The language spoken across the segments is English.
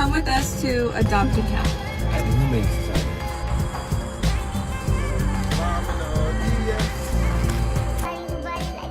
come with us to adopt a cat. Who makes sense?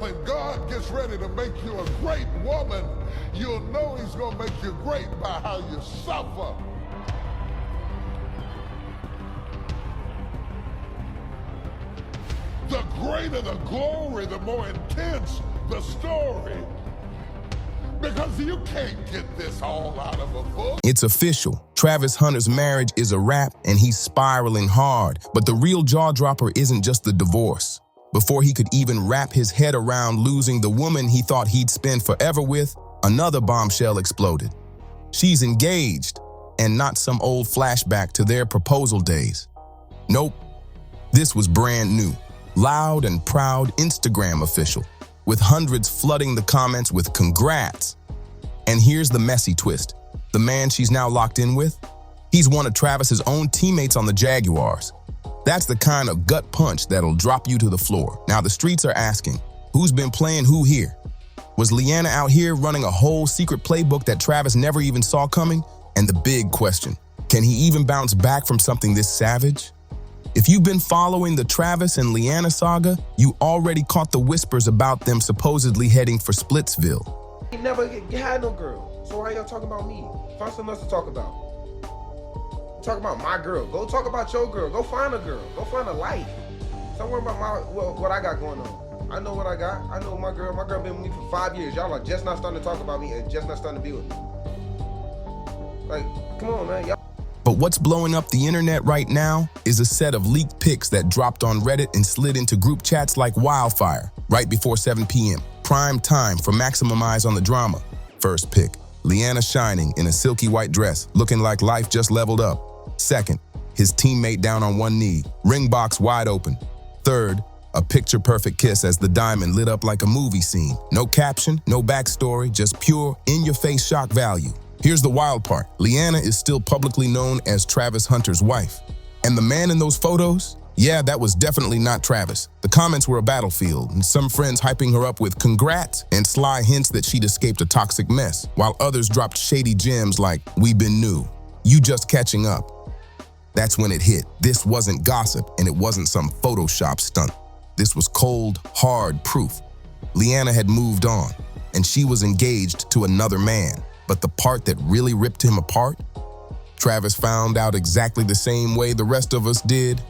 When God gets ready to make you a great woman, you'll know he's going to make you great by how you suffer. The greater the glory, the more intense the story. Because you can't get this all out of a book. It's official. Travis Hunter's marriage is a wrap and he's spiraling hard. But the real jaw-dropper isn't just the divorce. Before he could even wrap his head around losing the woman he thought he'd spend forever with, another bombshell exploded. She's engaged, and not some old flashback to their proposal days. Nope, this was brand new. Loud and proud Instagram official, with hundreds flooding the comments with congrats. And here's the messy twist. The man she's now locked in with, he's one of Travis's own teammates on the Jaguars. That's the kind of gut punch that'll drop you to the floor. Now the streets are asking, who's been playing who here? Was Leanna out here running a whole secret playbook that Travis never even saw coming? And the big question, can he even bounce back from something this savage? If you've been following the Travis and Leanna saga, you already caught the whispers about them supposedly heading for Splitsville. He never had no girl, so why y'all talking about me? Find something else to talk about. Talk about my girl. Go talk about your girl. Go find a girl. Go find a life. Stop worrying about what I got going on. I know what I got. I know my girl. My girl been with me for 5 years. Y'all are just not starting to talk about me and just not starting to be with me. Like, come on, man. Y'all. But what's blowing up the internet right now is a set of leaked pics that dropped on Reddit and slid into group chats like wildfire right before 7 p.m. Prime time for Maximum Eyes on the drama. First pic, Leanna shining in a silky white dress, looking like life just leveled up. Second, his teammate down on one knee, ring box wide open. Third, a picture-perfect kiss as the diamond lit up like a movie scene. No caption, no backstory, just pure, in-your-face shock value. Here's the wild part. Leanna is still publicly known as Travis Hunter's wife. And the man in those photos? Yeah, that was definitely not Travis. The comments were a battlefield, and some friends hyping her up with congrats and sly hints that she'd escaped a toxic mess, while others dropped shady gems like, "We've been new. You just catching up." That's when it hit. This wasn't gossip, and it wasn't some Photoshop stunt. This was cold, hard proof. Leanna had moved on, and she was engaged to another man. But the part that really ripped him apart? Travis found out exactly the same way the rest of us did.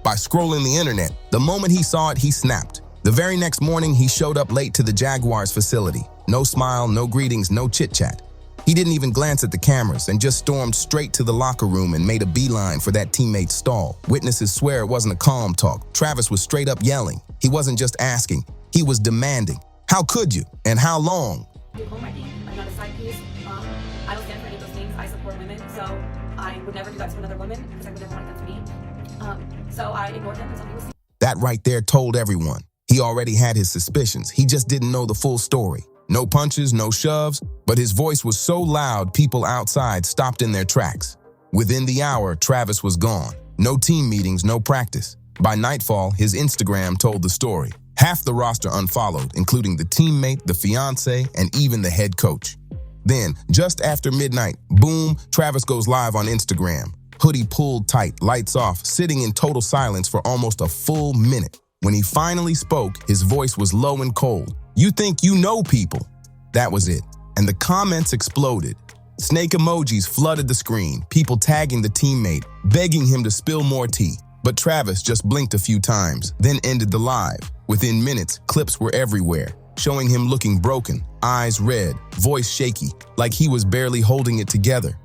By scrolling the internet. The moment he saw it, he snapped. The very next morning, he showed up late to the Jaguars facility. No smile, no greetings, no chit-chat. He didn't even glance at the cameras and just stormed straight to the locker room and made a beeline for that teammate's stall. Witnesses swear it wasn't a calm talk. Travis was straight up yelling. He wasn't just asking, he was demanding. How could you? And how long? Do homewriting. I'm not a side piece. I don't stand for any of those things. I support women, so I would never do that to another woman because I would never want that to me. So I ignored him until he was. That right there told everyone. He already had his suspicions. He just didn't know the full story. No punches, no shoves, but his voice was so loud people outside stopped in their tracks. Within the hour, Travis was gone. No team meetings, no practice. By nightfall, his Instagram told the story. Half the roster unfollowed, including the teammate, the fiance, and even the head coach. Then, just after midnight, boom, Travis goes live on Instagram. Hoodie pulled tight, lights off, sitting in total silence for almost a full minute. When he finally spoke, his voice was low and cold. "You think you know people." That was it. And the comments exploded. Snake emojis flooded the screen, people tagging the teammate, begging him to spill more tea. But Travis just blinked a few times, then ended the live. Within minutes, clips were everywhere, showing him looking broken, eyes red, voice shaky, like he was barely holding it together.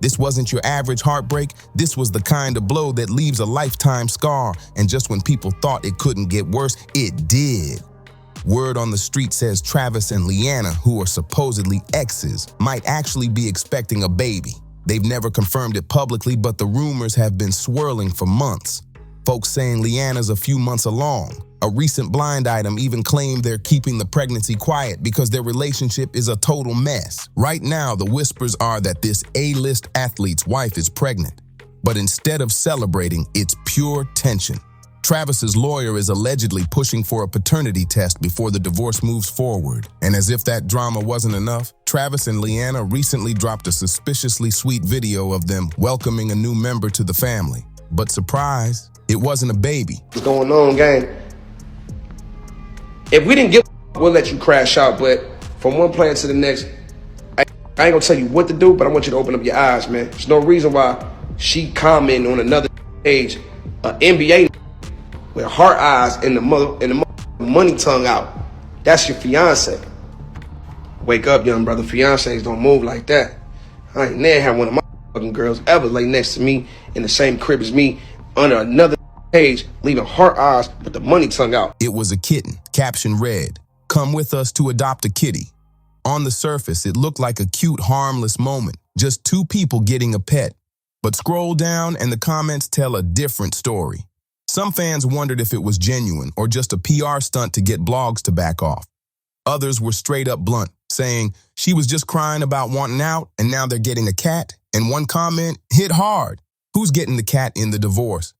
This wasn't your average heartbreak. This was the kind of blow that leaves a lifetime scar. And just when people thought it couldn't get worse, it did. Word on the street says Travis and Leanna, who are supposedly exes, might actually be expecting a baby. They've never confirmed it publicly, but the rumors have been swirling for months. Folks saying Leanna's a few months along. A recent blind item even claimed they're keeping the pregnancy quiet because their relationship is a total mess. Right now, the whispers are that this A-list athlete's wife is pregnant. But instead of celebrating, it's pure tension. Travis's lawyer is allegedly pushing for a paternity test before the divorce moves forward. And as if that drama wasn't enough, Travis and Leanna recently dropped a suspiciously sweet video of them welcoming a new member to the family. But surprise, it wasn't a baby. What's going on, gang? If we didn't get, we'll let you crash out, but from one player to the next, I ain't gonna tell you what to do, but I want you to open up your eyes, man. There's no reason why she commenting on another page, an NBA with heart eyes and the money tongue out. That's your fiance. Wake up, young brother. Fiancés don't move like that. I ain't never had one of my fucking girls ever lay next to me in the same crib as me under another page, leaving heart eyes with the money tongue out. It was a kitten. Caption read, "Come with us to adopt a kitty." On the surface, it looked like a cute, harmless moment. Just two people getting a pet. But scroll down and the comments tell a different story. Some fans wondered if it was genuine or just a PR stunt to get blogs to back off. Others were straight up blunt, saying she was just crying about wanting out and now they're getting a cat. And one comment hit hard. Who's getting the cat in the divorce?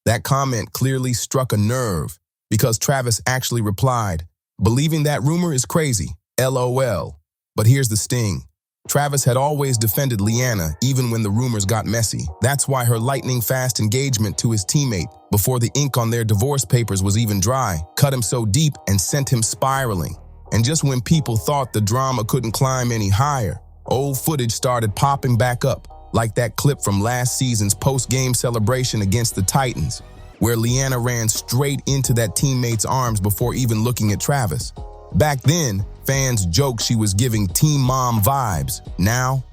That comment clearly struck a nerve because Travis actually replied, "Believing that rumor is crazy, LOL." But here's the sting. Travis had always defended Leanna even when the rumors got messy. That's why her lightning-fast engagement to his teammate before the ink on their divorce papers was even dry cut him so deep and sent him spiraling. And just when people thought the drama couldn't climb any higher, old footage started popping back up, like that clip from last season's post-game celebration against the Titans, where Leanna ran straight into that teammate's arms before even looking at Travis. Back then, fans joked she was giving Team Mom vibes. Now,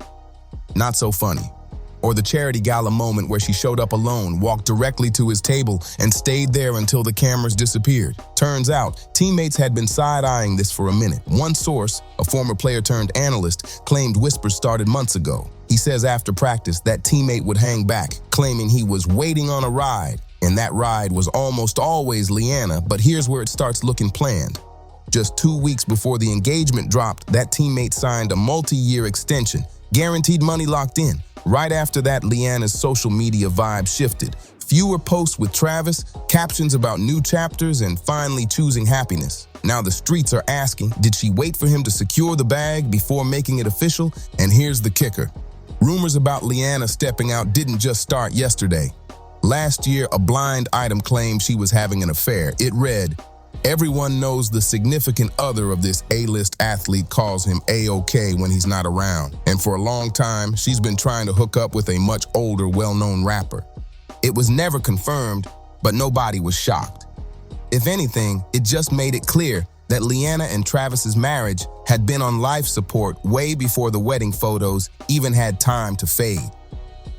not so funny. Or the charity gala moment where she showed up alone, walked directly to his table, and stayed there until the cameras disappeared. Turns out, teammates had been side-eyeing this for a minute. One source, a former player-turned-analyst, claimed whispers started months ago. He says after practice, that teammate would hang back, claiming he was waiting on a ride, and that ride was almost always Leanna, but here's where it starts looking planned. Just 2 weeks before the engagement dropped, that teammate signed a multi-year extension, guaranteed money locked in. Right after that, Leanna's social media vibe shifted. Fewer posts with Travis, captions about new chapters, and finally choosing happiness. Now the streets are asking, did she wait for him to secure the bag before making it official? And here's the kicker. Rumors about Leanna stepping out didn't just start yesterday. Last year, a blind item claimed she was having an affair. It read, "Everyone knows the significant other of this A-list athlete calls him A-OK when he's not around. And for a long time, she's been trying to hook up with a much older, well-known rapper." It was never confirmed, but nobody was shocked. If anything, it just made it clear that Leanna and Travis's marriage had been on life support way before the wedding photos even had time to fade.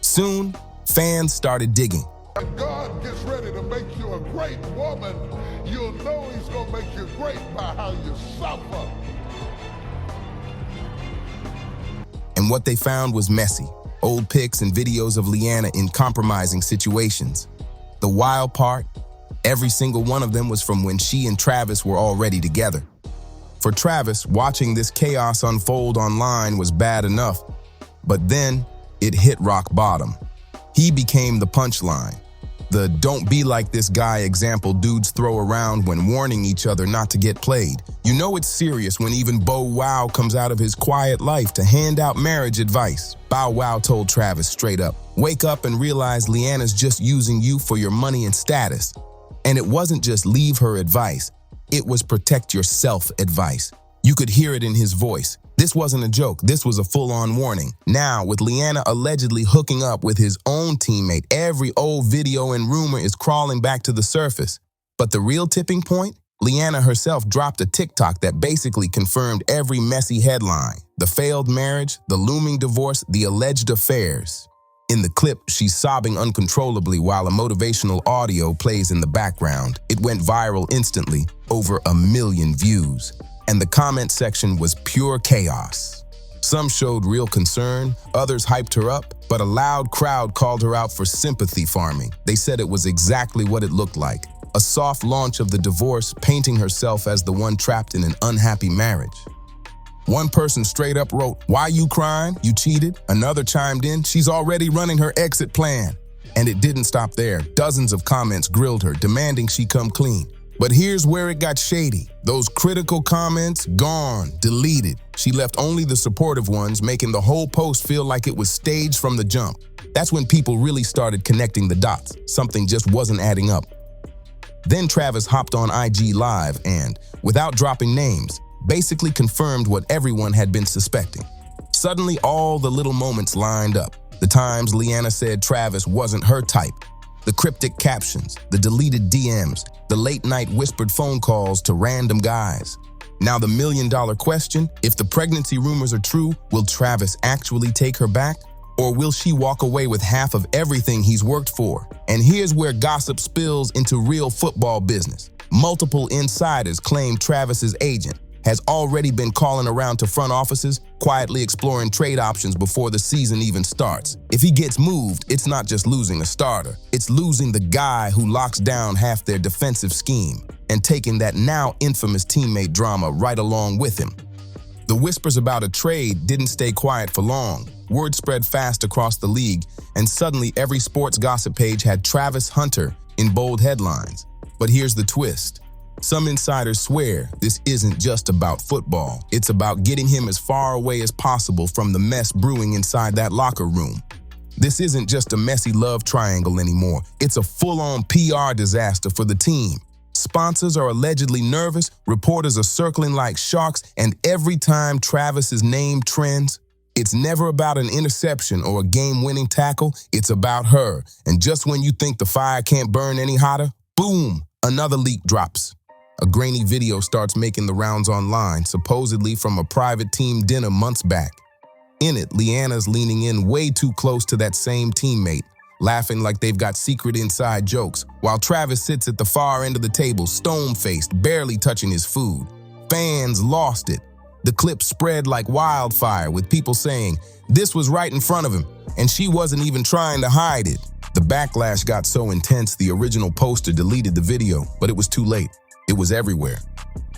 Soon, fans started digging. When God gets ready to make you a great woman, you'll know he's gonna make you great by how you suffer. And what they found was messy. Old pics and videos of Leanna in compromising situations. The wild part, every single one of them was from when she and Travis were already together. For Travis, watching this chaos unfold online was bad enough, but then it hit rock bottom. He became the punchline. The "don't be like this guy" example dudes throw around when warning each other not to get played. You know it's serious when even Bow Wow comes out of his quiet life to hand out marriage advice. Bow Wow told Travis straight up, "Wake up and realize Leanna's just using you for your money and status." And it wasn't just leave her advice, it was protect yourself advice. You could hear it in his voice. This wasn't a joke, this was a full-on warning. Now, with Leanna allegedly hooking up with his own teammate, every old video and rumor is crawling back to the surface. But the real tipping point? Leanna herself dropped a TikTok that basically confirmed every messy headline. The failed marriage, the looming divorce, the alleged affairs. In the clip, she's sobbing uncontrollably while a motivational audio plays in the background. It went viral instantly, over 1 million views. And the comment section was pure chaos. Some showed real concern, others hyped her up, but a loud crowd called her out for sympathy farming. They said it was exactly what it looked like. A soft launch of the divorce, painting herself as the one trapped in an unhappy marriage. One person straight up wrote, "Why you crying? You cheated?" Another chimed in, "She's already running her exit plan." And it didn't stop there. Dozens of comments grilled her, demanding she come clean. But here's where it got shady. Those critical comments, gone, deleted. She left only the supportive ones, making the whole post feel like it was staged from the jump. That's when people really started connecting the dots. Something just wasn't adding up. Then Travis hopped on IG Live and, without dropping names, basically confirmed what everyone had been suspecting. Suddenly, all the little moments lined up. The times Leanna said Travis wasn't her type. The cryptic captions, the deleted DMs, the late-night whispered phone calls to random guys. Now the million-dollar question, if the pregnancy rumors are true, will Travis actually take her back? Or will she walk away with half of everything he's worked for? And here's where gossip spills into real football business. Multiple insiders claim Travis's agent has already been calling around to front offices, quietly exploring trade options before the season even starts. If he gets moved, it's not just losing a starter. It's losing the guy who locks down half their defensive scheme and taking that now infamous teammate drama right along with him. The whispers about a trade didn't stay quiet for long. Word spread fast across the league, and suddenly every sports gossip page had Travis Hunter in bold headlines. But here's the twist. Some insiders swear this isn't just about football. It's about getting him as far away as possible from the mess brewing inside that locker room. This isn't just a messy love triangle anymore. It's a full-on PR disaster for the team. Sponsors are allegedly nervous, reporters are circling like sharks, and every time Travis's name trends, it's never about an interception or a game-winning tackle. It's about her. And just when you think the fire can't burn any hotter, boom, another leak drops. A grainy video starts making the rounds online, supposedly from a private team dinner months back. In it, Leanna's leaning in way too close to that same teammate, laughing like they've got secret inside jokes, while Travis sits at the far end of the table, stone-faced, barely touching his food. Fans lost it. The clip spread like wildfire, with people saying this was right in front of him, and she wasn't even trying to hide it. The backlash got so intense, the original poster deleted the video, but it was too late. It was everywhere.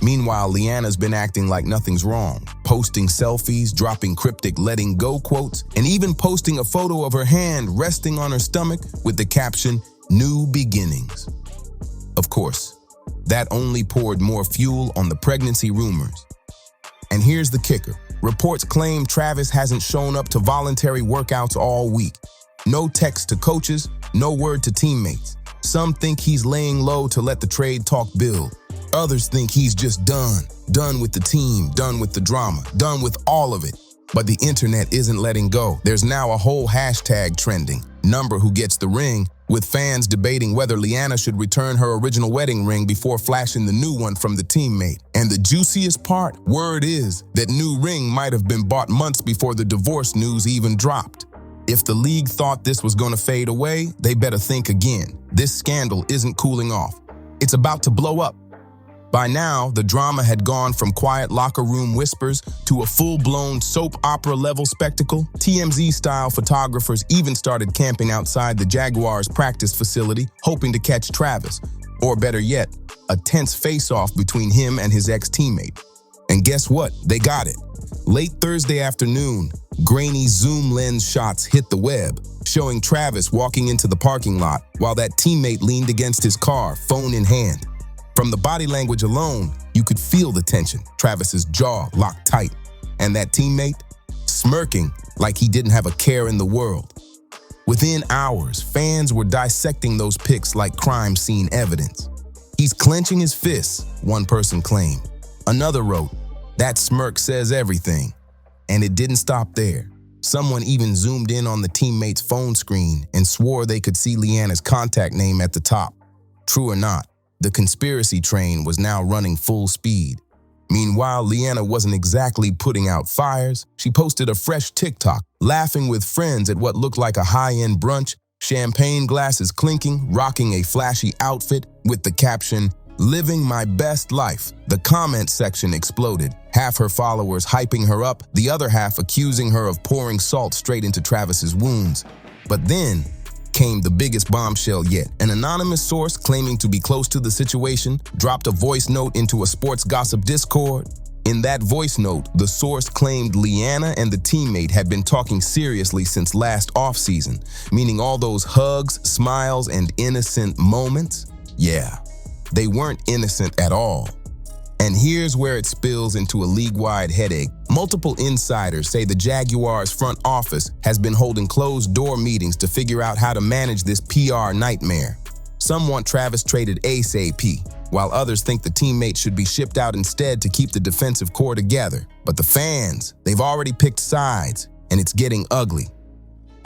Meanwhile, Leanna's been acting like nothing's wrong, posting selfies, dropping cryptic letting go quotes, and even posting a photo of her hand resting on her stomach with the caption, "New Beginnings." Of course, that only poured more fuel on the pregnancy rumors. And here's the kicker. Reports claim Travis hasn't shown up to voluntary workouts all week. No text to coaches, no word to teammates. Some think he's laying low to let the trade talk build. Others think he's just done with the team, done with the drama, done with all of it. But the internet isn't letting go. There's now a whole hashtag trending, number who gets the ring, with fans debating whether Leanna should return her original wedding ring before flashing the new one from the teammate. And the juiciest part, word is that new ring might have been bought months before the divorce news even dropped. If the league thought this was going to fade away, they better think again. This scandal isn't cooling off. It's about to blow up. By now, the drama had gone from quiet locker room whispers to a full-blown soap opera-level spectacle. TMZ-style photographers even started camping outside the Jaguars practice facility, hoping to catch Travis. Or better yet, a tense face-off between him and his ex-teammate. And guess what? They got it. Late Thursday afternoon, grainy zoom lens shots hit the web, showing Travis walking into the parking lot while that teammate leaned against his car, phone in hand. From the body language alone, you could feel the tension, Travis's jaw locked tight, and that teammate smirking like he didn't have a care in the world. Within hours, fans were dissecting those pics like crime scene evidence. "He's clenching his fists," one person claimed. Another wrote, "That smirk says everything." And it didn't stop there. Someone even zoomed in on the teammate's phone screen and swore they could see Leanna's contact name at the top. True or not, the conspiracy train was now running full speed. Meanwhile, Leanna wasn't exactly putting out fires. She posted a fresh TikTok, laughing with friends at what looked like a high-end brunch, champagne glasses clinking, rocking a flashy outfit with the caption, "Living my best life." The comment section exploded, half her followers hyping her up, the other half accusing her of pouring salt straight into Travis's wounds. But then came the biggest bombshell yet. An anonymous source claiming to be close to the situation dropped a voice note into a sports gossip Discord. In that voice note, the source claimed Leanna and the teammate had been talking seriously since last offseason, meaning all those hugs, smiles, and innocent moments? Yeah, they weren't innocent at all. And here's where it spills into a league-wide headache. Multiple insiders say the Jaguars front office has been holding closed-door meetings to figure out how to manage this PR nightmare. Some want Travis traded ASAP, while others think the teammate should be shipped out instead to keep the defensive core together. But the fans, they've already picked sides, and it's getting ugly.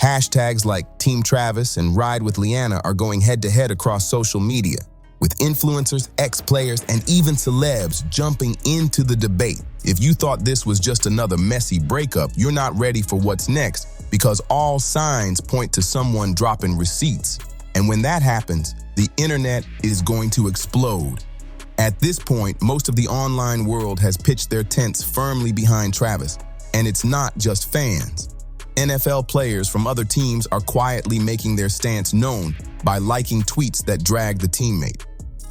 Hashtags like Team Travis and Ride with Leanna are going head-to-head across social media, with influencers, ex-players, and even celebs jumping into the debate. If you thought this was just another messy breakup, you're not ready for what's next, because all signs point to someone dropping receipts. And when that happens, the internet is going to explode. At this point, most of the online world has pitched their tents firmly behind Travis, and it's not just fans. NFL players from other teams are quietly making their stance known by liking tweets that drag the teammate.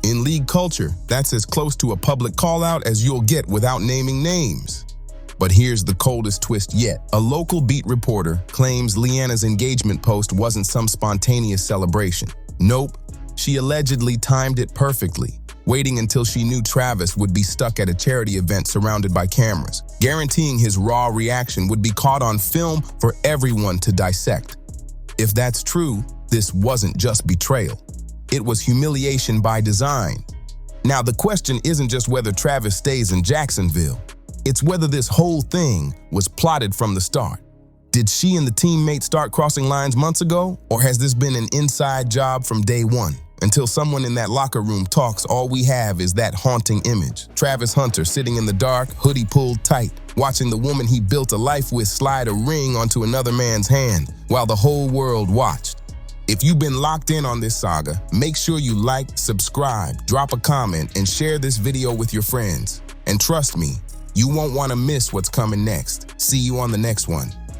In league culture, that's as close to a public call-out as you'll get without naming names. But here's the coldest twist yet. A local beat reporter claims Leanna's engagement post wasn't some spontaneous celebration. Nope, she allegedly timed it perfectly, waiting until she knew Travis would be stuck at a charity event surrounded by cameras, guaranteeing his raw reaction would be caught on film for everyone to dissect. If that's true, this wasn't just betrayal. It was humiliation by design. Now, the question isn't just whether Travis stays in Jacksonville. It's whether this whole thing was plotted from the start. Did she and the teammate start crossing lines months ago, or has this been an inside job from day one? Until someone in that locker room talks, all we have is that haunting image. Travis Hunter sitting in the dark, hoodie pulled tight, watching the woman he built a life with slide a ring onto another man's hand, while the whole world watched. If you've been locked in on this saga, make sure you like, subscribe, drop a comment, and share this video with your friends. And trust me, you won't want to miss what's coming next. See you on the next one.